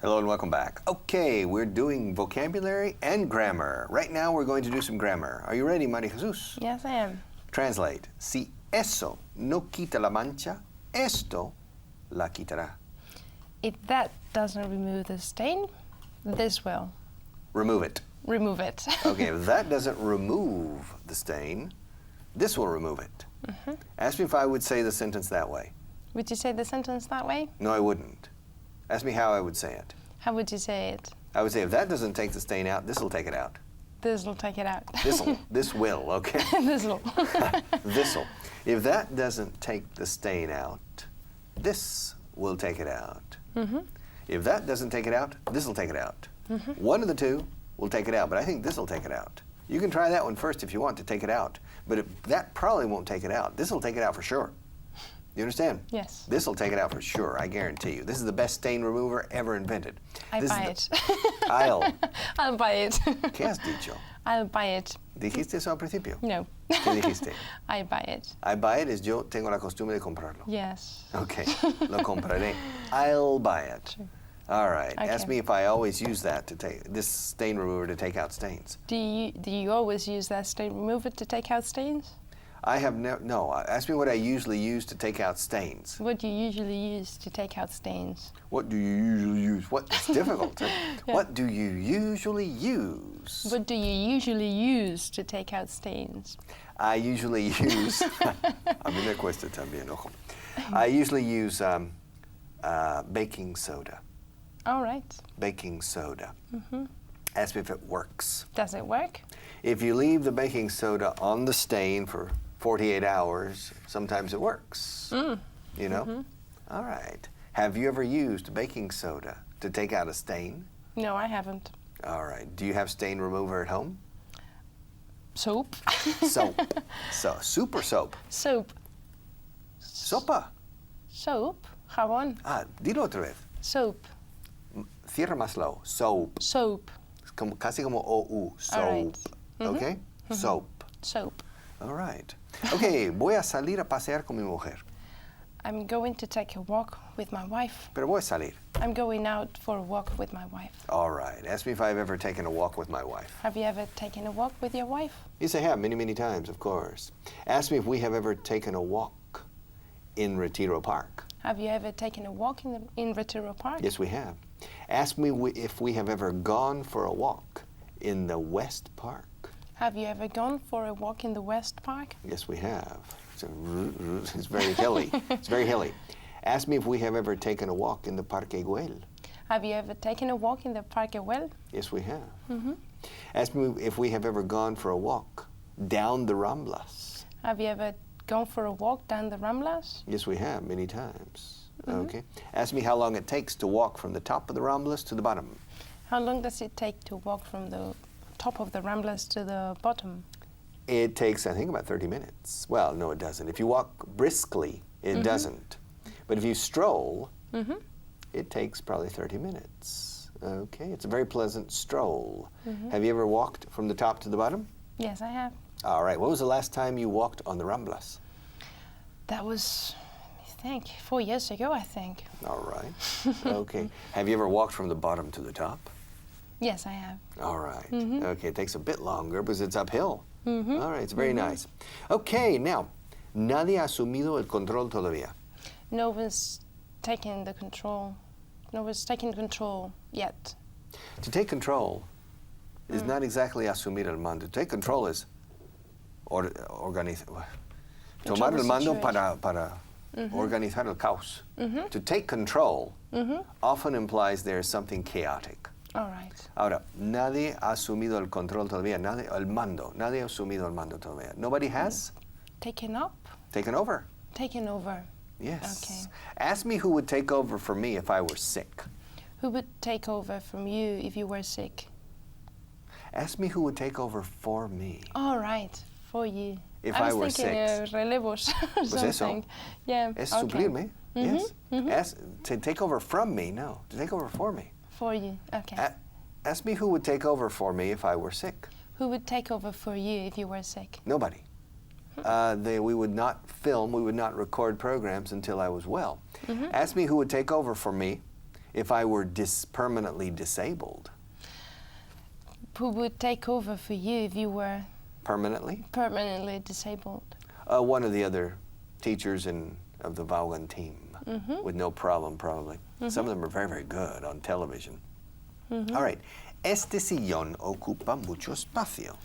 Hello and welcome back. Okay, we're doing vocabulary and grammar. Right now we're going to do some grammar. Are you ready, Maria Jesus? Yes, I am. Translate. Si eso no quita la mancha, esto la quitará. If that doesn't remove the stain, this will. Remove it. Remove it. Okay, if that doesn't remove the stain, this will remove it. Ask me if I would say the sentence that way. Would you say the sentence that way? No, I wouldn't. Ask me how I would say it. How would you say it? I would say if that doesn't take the stain out, this will take it out. This will take it out. This will, okay? This will. This'll. If that doesn't take the stain out, this will take it out. If that doesn't take it out, this will take it out. One of the two will take it out, but I think this will take it out. You can try that one first if you want to take it out, but that probably won't take it out. This will take it out for sure. You understand? Yes. This will take it out for sure, I guarantee you. This is the best stain remover ever invented. I buy it. I'll buy it. ¿Qué has dicho? I'll buy it. ¿Dijiste eso al principio? No. ¿Qué dijiste? I buy it. I buy it es yo tengo la costumbre de comprarlo. Yes. Okay, lo compraré. I'll buy it. True. All right. Okay. Ask me if I always use that to take this stain remover to take out stains. Do you always use that stain remover to take out stains? I have no. Ask me what I usually use to take out stains. What do you usually use to take out stains? What do you usually use? What? It's difficult. Yeah. What do you usually use? What do you usually use to take out stains? I usually use. A mí me cuesta también, ojo. I usually use baking soda. All right. Baking soda. Ask me if it works. Does it work? If you leave the baking soda on the stain for 48 hours, sometimes it works. You know? All right. Have you ever used baking soda to take out a stain? No, I haven't. All right. Do you have stain remover at home? Soap. Soap. So, soup or soap? Soap. Sopa. Soap. Jabón. Dilo otra vez. Soap. Cierra más low. Soap. Soap. Casi como O-U. Soap. All right. Okay? Soap. Soap. All right. Okay, voy a salir a pasear con mi mujer. I'm going to take a walk with my wife. Pero voy a salir. I'm going out for a walk with my wife. All right. Ask me if I've ever taken a walk with my wife. Have you ever taken a walk with your wife? Yes, I have, many, many times, of course. Ask me if we have ever taken a walk in Retiro Park. Have you ever taken a walk in Retiro Park? Yes, we have. Ask me if we have ever gone for a walk in the West Park. Have you ever gone for a walk in the West Park? Yes, we have. It's very hilly. It's very hilly. Ask me if we have ever taken a walk in the Parque Güell. Have you ever taken a walk in the Parque Güell? Yes, we have. Ask me if we have ever gone for a walk down the Ramblas. Have you ever gone for a walk down the Ramblas? Yes, we have, many times. Okay. Ask me how long it takes to walk from the top of the Ramblas to the bottom. How long does it take to walk from the top of the Ramblas to the bottom? It takes, I think, about 30 minutes. Well, no, it doesn't. If you walk briskly, it doesn't. But if you stroll, it takes probably 30 minutes. Okay, it's a very pleasant stroll. Have you ever walked from the top to the bottom? Yes, I have. All right. When was the last time you walked on the Ramblas? That was, I think, 4 years ago, I think. All right. Okay. Have you ever walked from the bottom to the top? Yes, I have. All right. Okay, it takes a bit longer because it's uphill. All right, it's very nice. Okay, now, nadie ha asumido el control todavía. No one's taking the control. No one's taking control yet. To take control is not exactly asumir el mando. To take control is organizar. Tomar el mando para organizar el caos. To take control often implies there's something chaotic. All right. Ahora, nadie ha asumido el control todavía. Nadie, el mando. Nadie ha asumido el mando todavía. Nobody has? Taken up? Taken over. Taken over. Yes. Okay. Ask me who would take over for me if I were sick. Who would take over from you if you were sick? Ask me who would take over for me. All right, for you. If I were sick. I was thinking relevos or Pues something. eso. Yeah. Es okay. suplirme. Yes. To take over from me, no. To take over for me. For you, okay. Ask me who would take over for me if I were sick. Who would take over for you if you were sick? Nobody. We would not film, we would not record programs until I was well. Ask me who would take over for me If I were permanently disabled. Who would take over for you if you were Permanently? permanently disabled? One of the other teachers of the Vaughan team with no problem, probably. Some of them are very, very good on television. All right. Este sillón ocupa mucho espacio.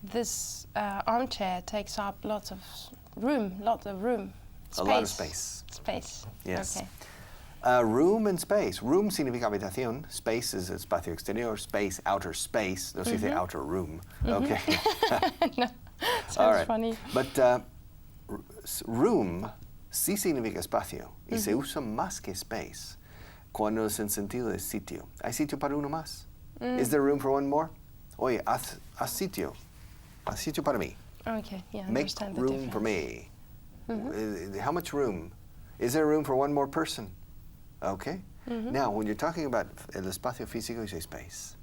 This armchair takes up lots of room. Space. A lot of space. Space. Yes. Okay. Room and space. Room significa habitación. Space is espacio exterior. Space, outer space. No se dice outer room. Okay. No, sounds All right. funny. But room sí significa espacio y se usa más que space cuando es en sentido de sitio. ¿Hay sitio para uno más? Is there room for one more? Oye, haz sitio. Haz sitio para mí. Okay, yeah, I Make understand the room for difference. me. How much room? Is there room for one more person? Okay. Now, when you're talking about el espacio físico, you say space.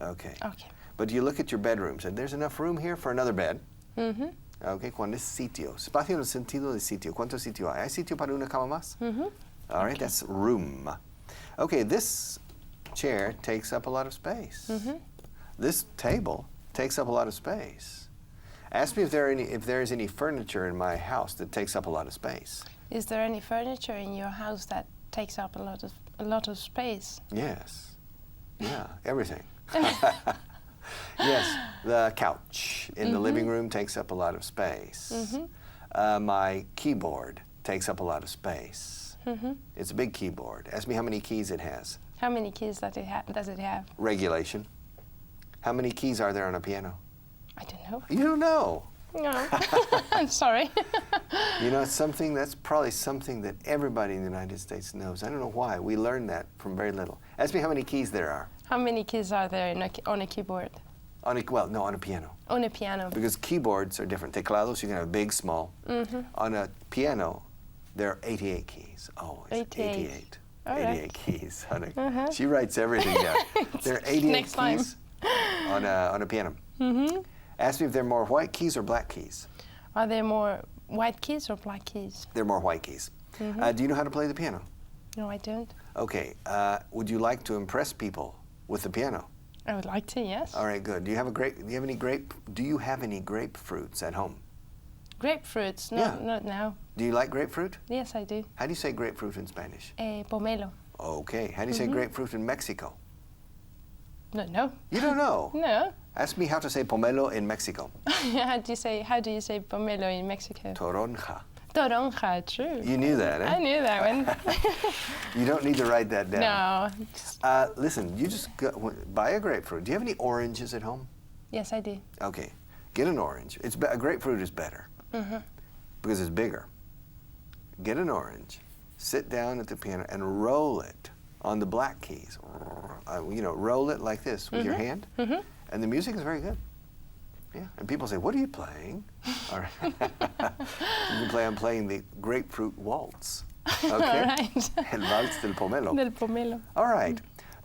Okay. Okay. But you look at your bedroom, so there's enough room here for another bed. Okay, cuando es sitio. Espacio en el sentido de sitio. ¿Cuánto sitio hay? ¿Hay sitio para una cama más? All right, that's room. Okay, this chair takes up a lot of space. This table takes up a lot of space. Ask me if there is any furniture in my house that takes up a lot of space. Is there any furniture in your house that takes up a lot of space? Yes. Yeah, everything. Yes, the couch in the living room takes up a lot of space. My keyboard takes up a lot of space. It's a big keyboard. Ask me how many keys it has. How many keys does it have? Regulation. How many keys are there on a piano? I don't know. You don't know. No. I'm sorry. You know, that's probably something that everybody in the United States knows. I don't know why. We learned that from very little. Ask me how many keys there are. How many keys are there on a keyboard? On a piano. On a piano. Because keyboards are different. Teclados, you can have big, small. On a piano, there are 88 keys. Oh, it's 88. All 88 right. keys. She writes everything down. There are 88 Next time. keys on a piano. Ask me if there are more white keys or black keys. Are there more white keys or black keys? There are more white keys. Do you know how to play the piano? No, I don't. Okay. Would you like to impress people with the piano? I would like to, yes. All right, good. Do you have any grapefruits at home? Grapefruits? No, Yeah. not now. Do you like grapefruit? Yes, I do. How do you say grapefruit in Spanish? Pomelo. Okay. How do you say grapefruit in Mexico? No. You don't know? No. Ask me how to say pomelo in Mexico. How do you say pomelo in Mexico? Toronja. Toronja, true. You knew that, eh? I knew that one. You don't need to write that down. No. Listen, you just buy a grapefruit. Do you have any oranges at home? Yes, I do. Okay. Get an orange. A grapefruit is better because it's bigger. Get an orange. Sit down at the piano and roll it on the black keys. Roll it like this with your hand. And the music is very good. Yeah, and people say, what are you playing? All right. I'm playing the grapefruit waltz. Okay? All right. El vals del pomelo. Del pomelo. All right.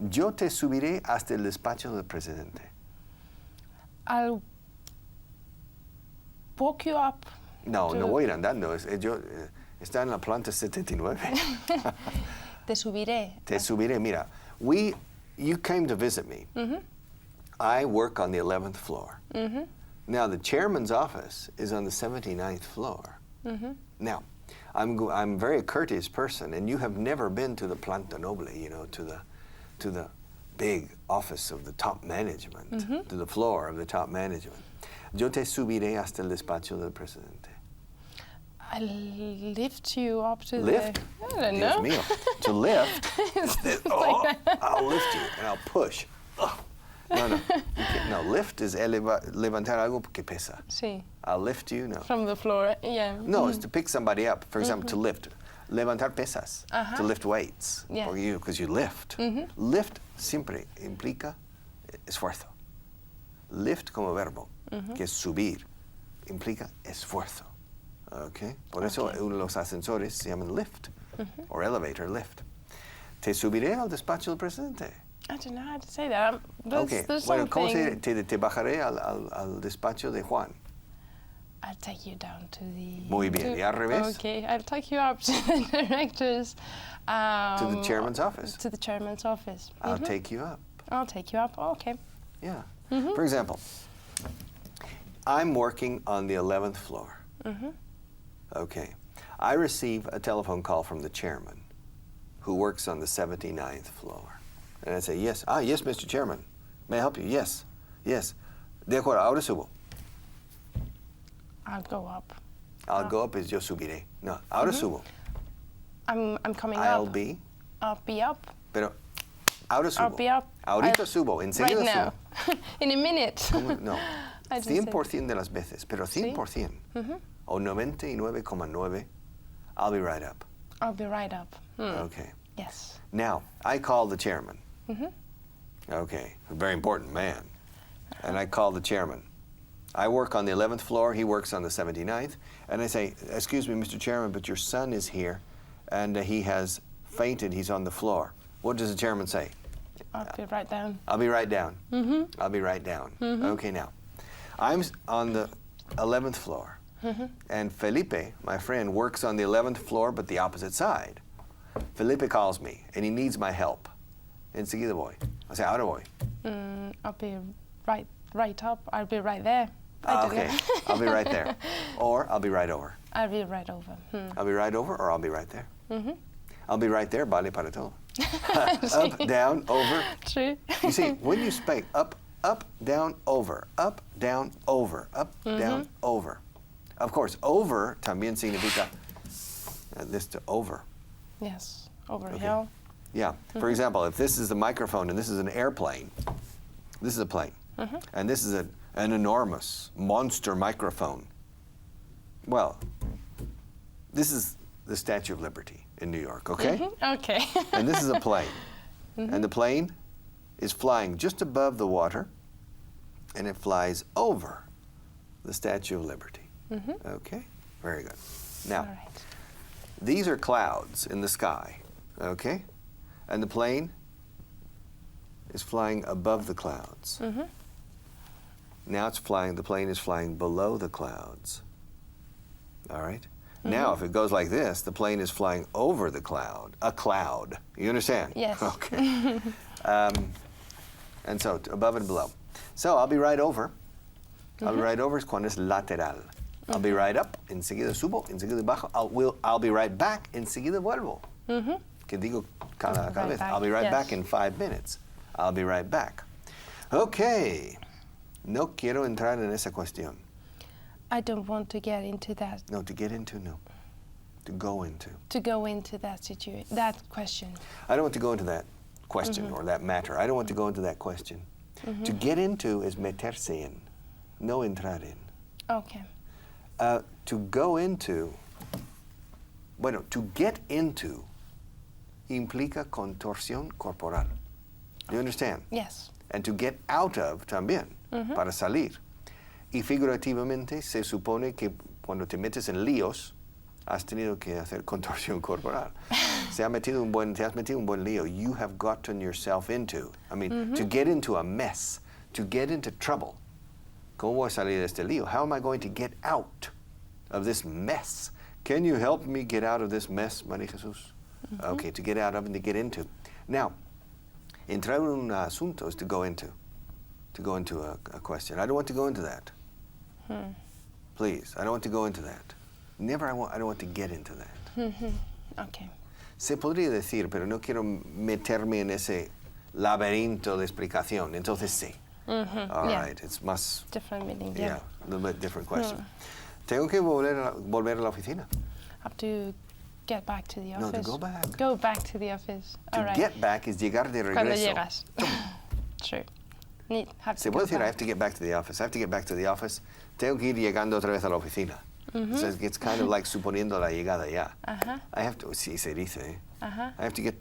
Yo te subiré hasta el despacho del presidente. I'll walk you up. No voy a ir andando. Está en la planta 79. Te subiré. Te subiré. Mira, you came to visit me. I work on the 11th floor. Now, the chairman's office is on the 79th floor. Now, I'm a very courteous person, and you have never been to the Planta Noble, to the big office of the top management, to the floor of the top management. Yo te subiré hasta el despacho del presidente. I'll lift you up to Lift? I don't know. Dios mío. To lift? I'll lift you, and I'll push. Oh. No, you can't. No, lift is levantar algo que pesa. Sí. I'll lift you, no. From the floor, yeah. No, it's to pick somebody up. For example, to lift. Levantar pesas. To lift weights. Yeah. Or because you lift. Lift siempre implica esfuerzo. Lift como verbo, que es subir, implica esfuerzo. Okay? Por eso uno de los ascensores se llaman lift. Or elevator lift. Te subiré al despacho del presidente. I don't know how to say that. There's Bueno, ¿cómo se something... te bajaré al despacho de Juan? I'll take you down to the... Muy bien. ¿Y al revés? Okay, I'll take you up to the director's... To the chairman's office. To the chairman's office. I'll take you up. I'll take you up. Oh, okay. Yeah. For example, I'm working on the 11th floor. Okay. I receive a telephone call from the chairman who works on the 79th floor. And I say, yes. Yes, Mr. Chairman. May I help you? Yes. Yes. De acuerdo, ahora subo. I'll go up. I'll go up is yo subiré. No, ahora subo. I'm coming I'll up. I'll be up. Pero ahora subo. I'll be up. Ahorita subo. Enseguida right now. subo. In a minute. ¿Cómo? No. I just said- 100% de las veces, pero 100% o 99.9, I'll be right up. I'll be right up. Okay. Yes. Now, I call the chairman. Okay, a very important man. And I call the chairman. I work on the 11th floor, he works on the 79th, and I say, excuse me, Mr. Chairman, but your son is here, and he has fainted, he's on the floor. What does the chairman say? I'll be right down. I'll be right down. I'll be right down. Okay, now, I'm on the 11th floor, and Felipe, my friend, works on the 11th floor, but the opposite side. Felipe calls me, and he needs my help. Enseguida voy. I say, ahora voy. I'll be right up. I'll be right there. I don't Okay, know. I'll be right there. Or I'll be right over. I'll be right over. I'll be right over, or I'll be right there. I'll be right there, vale para todo. Up, down, over. True. You see, when you speak up, down, over, up, down, over, up, down, over. Of course, over también significa this to over. Yes. Over a hill. Yeah. For example, if this is the microphone and this is an airplane, this is a plane, and this is an enormous monster microphone. Well, this is the Statue of Liberty in New York, okay? Okay. And this is a plane. And the plane is flying just above the water, and it flies over the Statue of Liberty. Okay? Very good. Now, All right. these are clouds in the sky, okay? And the plane is flying above the clouds. Now it's flying, the plane is flying below the clouds. All right? Now, if it goes like this, the plane is flying over the cloud, a cloud. You understand? Yes. Okay. And so, above and below. So, I'll be right over. I'll be right over is cuando es lateral. I'll be right up, enseguida subo, enseguida bajo. I'll be right back, enseguida vuelvo. Que digo cada Right vez. back, I'll be right yes. back in 5 minutes. I'll be right back. Okay. No quiero entrar en esa cuestión. I don't want to get into that. No, to get into, no. To go into. To go into that that question. I don't want to go into that question or that matter. I don't want to go into that question. To get into is meterse en, no entrar en. Okay. To go into, bueno, to get into implica contorsión corporal. Do you understand? Yes. And to get out of también, para salir. Y figurativamente se supone que cuando te metes en líos, has tenido que hacer contorsión corporal. Te has metido un buen lío. You have gotten yourself into. I mean, to get into a mess, to get into trouble. ¿Cómo voy a salir de este lío? How am I going to get out of this mess? Can you help me get out of this mess, María Jesús? Okay, to get out of and to get into. Now, entrar en un asunto is to go into a question. I don't want to go into that. Please, I don't want to go into that. Never, I don't want to get into that. Okay. Se podría decir, pero no quiero meterme en ese laberinto de explicación. Entonces sí. All Yeah. right, it's más, Different meaning. yeah, a little bit different question. Tengo que volver a la oficina. Have to get back to the No, office. to go back. Go back to the office. To All right. get back is llegar de Cuando regreso. llegas. True. Have Se to puede go decir, I back. have to get back to the office. I have to get back to the office. Tengo que ir llegando otra vez a la oficina. So it's kind of like suponiendo la llegada ya. I have to, sí, se dice. I have to get,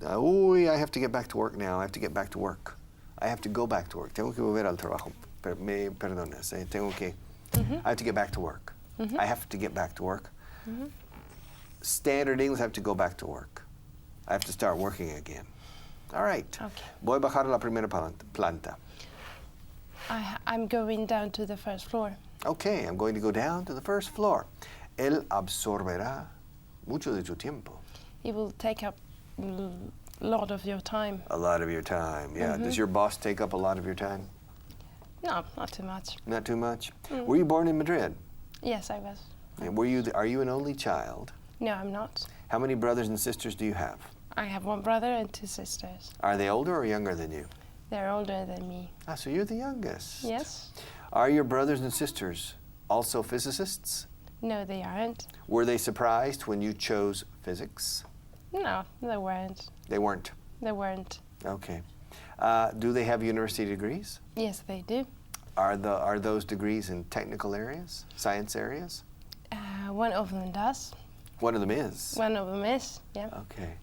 I have to get back to work now. I have to get back to work. I have to go back to work. Tengo que volver al trabajo. Me perdones. Tengo que, I have to get back to work. I have to get back to work. Standard English, I have to go back to work. I have to start working again. All right. Okay. Voy a bajar a la primera planta. I'm going down to the first floor. Okay, I'm going to go down to the first floor. Él absorberá mucho de tu tiempo. He will take up a lot of your time. A lot of your time, yeah. Does your boss take up a lot of your time? No, not too much. Not too much? Were you born in Madrid? Yes, I was. And are you an only child? No, I'm not. How many brothers and sisters do you have? I have one brother and 2 sisters. Are they older or younger than you? They're older than me. Ah, so you're the youngest. Yes? Are your brothers and sisters also physicists? No, they aren't. Were they surprised when you chose physics? No, they weren't. They weren't. They weren't. Okay. Do they have university degrees? Yes, they do. Are those degrees in technical areas, science areas? One of them does. One of them is. One of them is, yeah. Okay.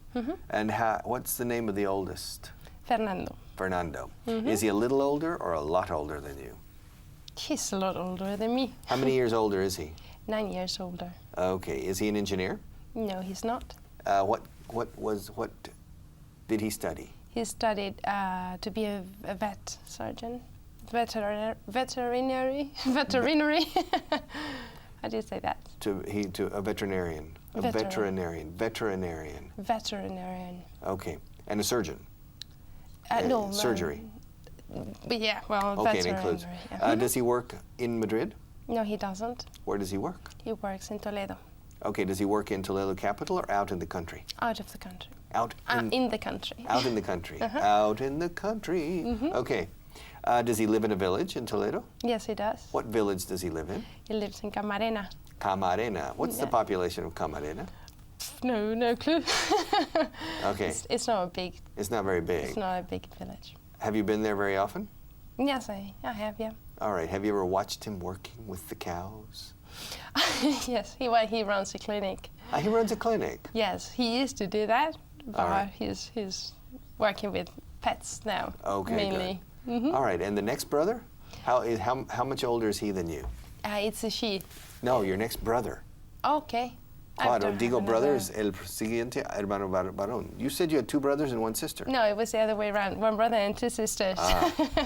And what's the name of the oldest? Fernando. Fernando. Is he a little older or a lot older than you? He's a lot older than me. How many years older is he? 9 years older. Okay. Is he an engineer? No, he's not. What did he study? He studied to be a vet surgeon. Veterinary. How do you say that? A veterinarian. Veterinarian. Veterinarian. Okay. And a surgeon? No. Surgery? But yeah, well, Okay, it veterinary. includes. Yeah. Does he work in Madrid? No, he doesn't. Where does he work? He works in Toledo. Okay, does he work in Toledo capital or out in the country? Out of the country. Out in the country. Out in the country. Out in the country. Okay. Does he live in a village in Toledo? Yes, he does. What village does he live in? He lives in Camarena. Camarena. What's the Yeah. population of Camarena? No clue. Okay. It's not a big. It's not very big. It's not a big village. Have you been there very often? Yes, I have, yeah. All right. Have you ever watched him working with the cows? Yes, he runs a clinic. He runs a clinic. Yes, he used to do that, but All right. he's working with pets now. Okay, mainly. good. All right. And the next brother? How much older is he than you? It's a she. No, your next brother. Okay. Claro, digo brother es another. el siguiente hermano varón. You said you had 2 brothers and 1 sister. No, it was the other way around. 1 brother and 2 sisters.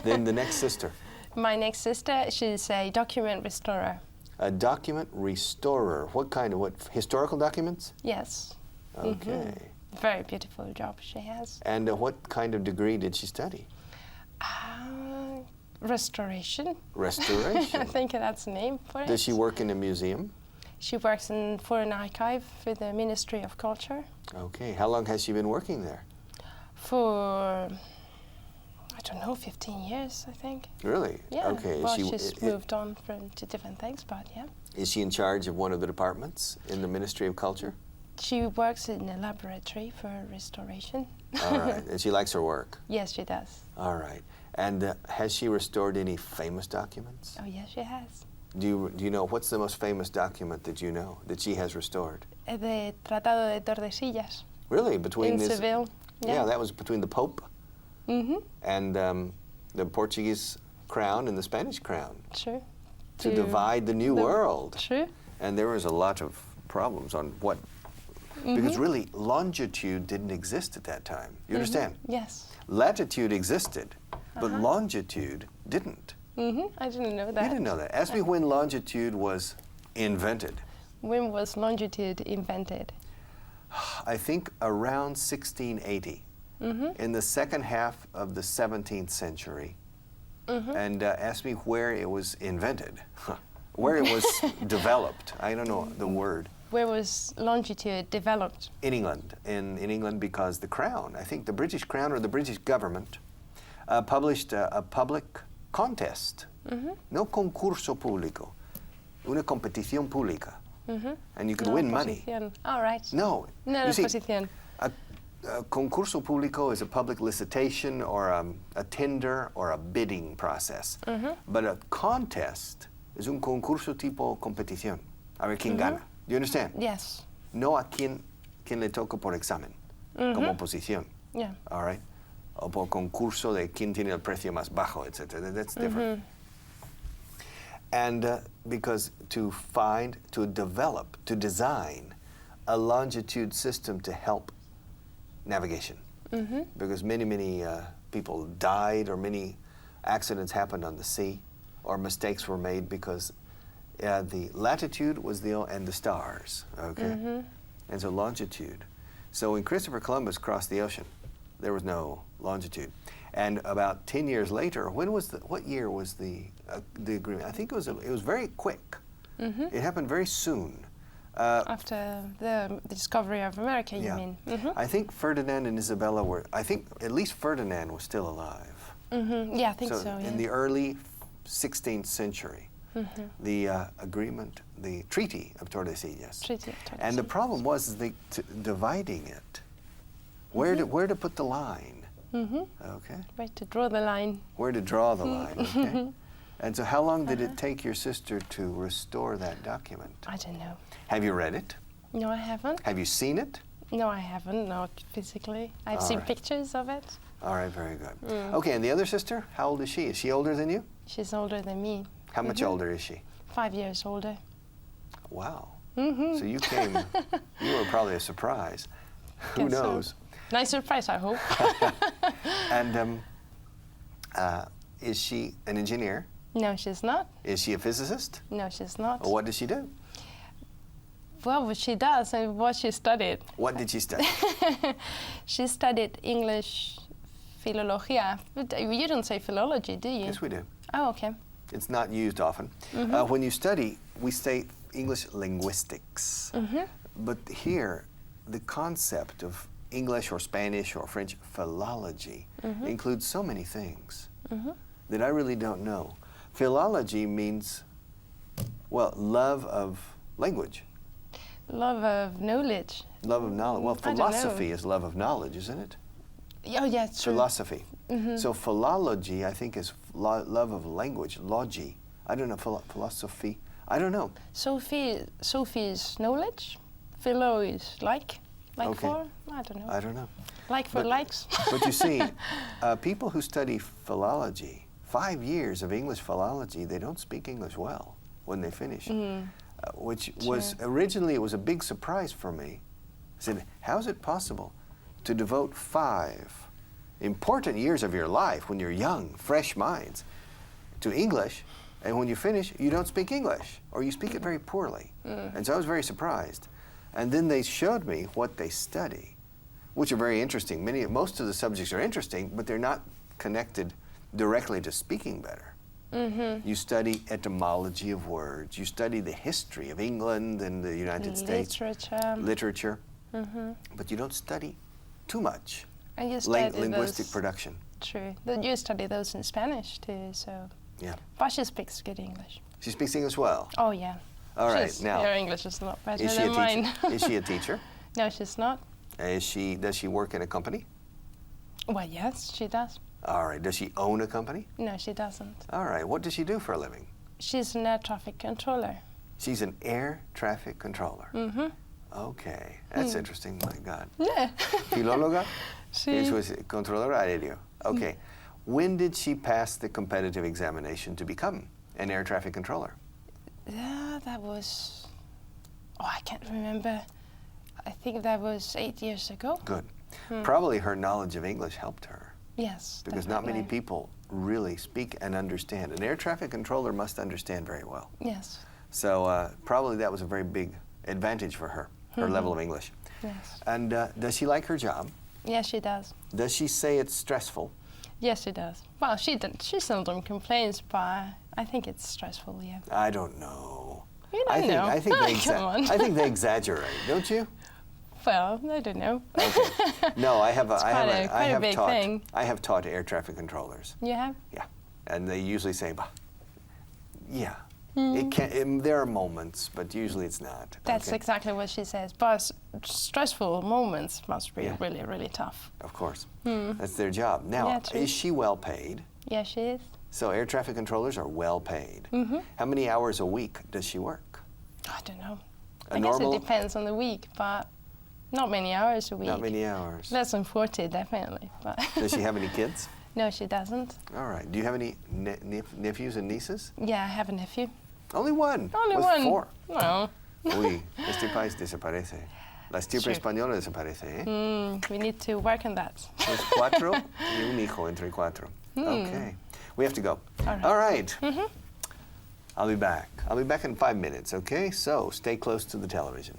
Then the next sister. My next sister, she's a document restorer. A document restorer. What kind of historical documents? Yes. Okay. Very beautiful job she has. And what kind of degree did she study? Restoration. Restoration. I think that's the name for it. Does she work in a museum? She works in Foreign Archive for the Ministry of Culture. Okay. How long has she been working there? For, I don't know, 15 years, I think. Really? Yeah. Okay. Well, she's moved on to different things, but yeah. Is she in charge of one of the departments in the Ministry of Culture? She works in a laboratory for restoration. All right. And she likes her work? Yes, she does. All right. And has she restored any famous documents? Oh, yes, she has. Do you know what's the most famous document that you know that she has restored? The Tratado de Tordesillas. Really? Between In this? Seville. Yeah, that was between the Pope and the Portuguese crown and the Spanish crown. True. To divide the New World. True. And there was a lot of problems on what, because really longitude didn't exist at that time. You understand? Yes. Latitude existed, but longitude didn't. I didn't know that. You didn't know that. Ask me when longitude was invented. When was longitude invented? I think around 1680, in the second half of the 17th century. And ask me where it was invented, where it was developed. I don't know the word. Where was longitude developed? In England. In England, because the Crown, I think the British Crown or the British government, published a public contest, no concurso público, una competición pública, and you could win money. All right. No, No you see, oposición. a concurso público is a public licitation or a tender or a bidding process, but a contest is un concurso tipo competición. A ver quién gana. Do you understand? Yes. No a quien le toca por examen, como oposición. Yeah. All right? O por concurso de quién tiene el precio más bajo, etc. That's different. And because to develop, to design a longitude system to help navigation. Because many people died or many accidents happened on the sea or mistakes were made because The latitude was and the stars, okay? And so longitude. So when Christopher Columbus crossed the ocean, there was no longitude. And about 10 years later, what year was the agreement? I think it was very quick. It happened very soon. After the discovery of America, you mean? I think Ferdinand and Isabella I think at least Ferdinand was still alive. Yeah, I think so, yeah. In the early 16th century, the agreement, the Treaty of Tordesillas. And the problem was dividing it. Where to put the line? Okay. Where to draw the line. Where to draw the line, okay. And so how long did it take your sister to restore that document? I don't know. Have you read it? No, I haven't. Have you seen it? No, I haven't, not physically. I've seen pictures of it. All right, very good. Okay, and the other sister, how old is she? Is she older than you? She's older than me. How much older is she? 5 years older. Wow. So you were probably a surprise. Who knows? So. Nice surprise, I hope. And is she an engineer? No, she's not. Is she a physicist? No, she's not. Well, what does she do? Well, what she does and what she studied. What did she study? She studied English philologia. But you don't say philology, do you? Yes, we do. Oh, okay. It's not used often. When you study, we say English linguistics. But here, the concept of English or Spanish or French philology includes so many things that I really don't know. Philology means, well, love of language. Love of knowledge. Love of knowledge. Well, philosophy is love of knowledge, isn't it? Oh, yeah, true. Philosophy. So philology, I think, is love of language, logi. I don't know, philosophy. I don't know. Sophie is knowledge. Philo is like for? I don't know. I don't know. Like for likes. But you see, people who study philology, 5 years of English philology, they don't speak English well when they finish. Which was originally, it was a big surprise for me. I said, how is it possible to devote 5 important years of your life when you're young, fresh minds, to English, and when you finish, you don't speak English, or you speak it very poorly? And so I was very surprised. And then they showed me what they study, which are very interesting. Most of the subjects are interesting, but they're not connected directly to speaking better. You study etymology of words. You study the history of England and the United States. Literature. But you don't study too much and you linguistic production. True. You study those in Spanish too, so. Yeah. But she speaks good English. She speaks English well? Oh, yeah. All right, now. Her English is a lot better than mine. Is she a teacher? No, she's not. Does she work in a company? Well, yes, she does. All right. Does she own a company? No, she doesn't. All right. What does she do for a living? She's an air traffic controller. She's an air traffic controller. Okay. That's interesting. My God. Yeah. Filóloga? Sí. Was controladora aéreo. Okay. When did she pass the competitive examination to become an air traffic controller? Yeah, that was... Oh, I can't remember. I think that was 8 years ago. Good. Probably her knowledge of English helped her. Yes, because not many people really speak and understand. An air traffic controller must understand very well. Yes. So probably that was a very big advantage for her, her level of English. Yes. And does she like her job? Yes, she does. Does she say it's stressful? Yes, she does. Well, she seldom complains, but I think it's stressful, yeah. I don't know. You don't know. I think I think they exaggerate, don't you? Well, I don't know. Okay. No, I have thing. I have taught air traffic controllers. You have? Yeah, and they usually say, "Bah, yeah." It can. There are moments, but usually it's not. That's exactly what she says. But stressful moments must be really, really tough. Of course, that's their job. Now, is she well paid? Yes, she is. So air traffic controllers are well paid. How many hours a week does she work? I don't know. I guess it depends on the week, but not many hours a week. Not many hours. Less than 40, definitely. But does she have any kids? No, she doesn't. All right. Do you have any nephews and nieces? Yeah, I have a nephew. Only one? Only one. 4? No. Uy, este país desaparece. La estirpe española desaparece, ¿eh? We need to work on that. Pues 4 y un hijo entre 4. Okay. We have to go. All right. All right. I'll be back. I'll be back in 5 minutes, okay? So stay close to the television.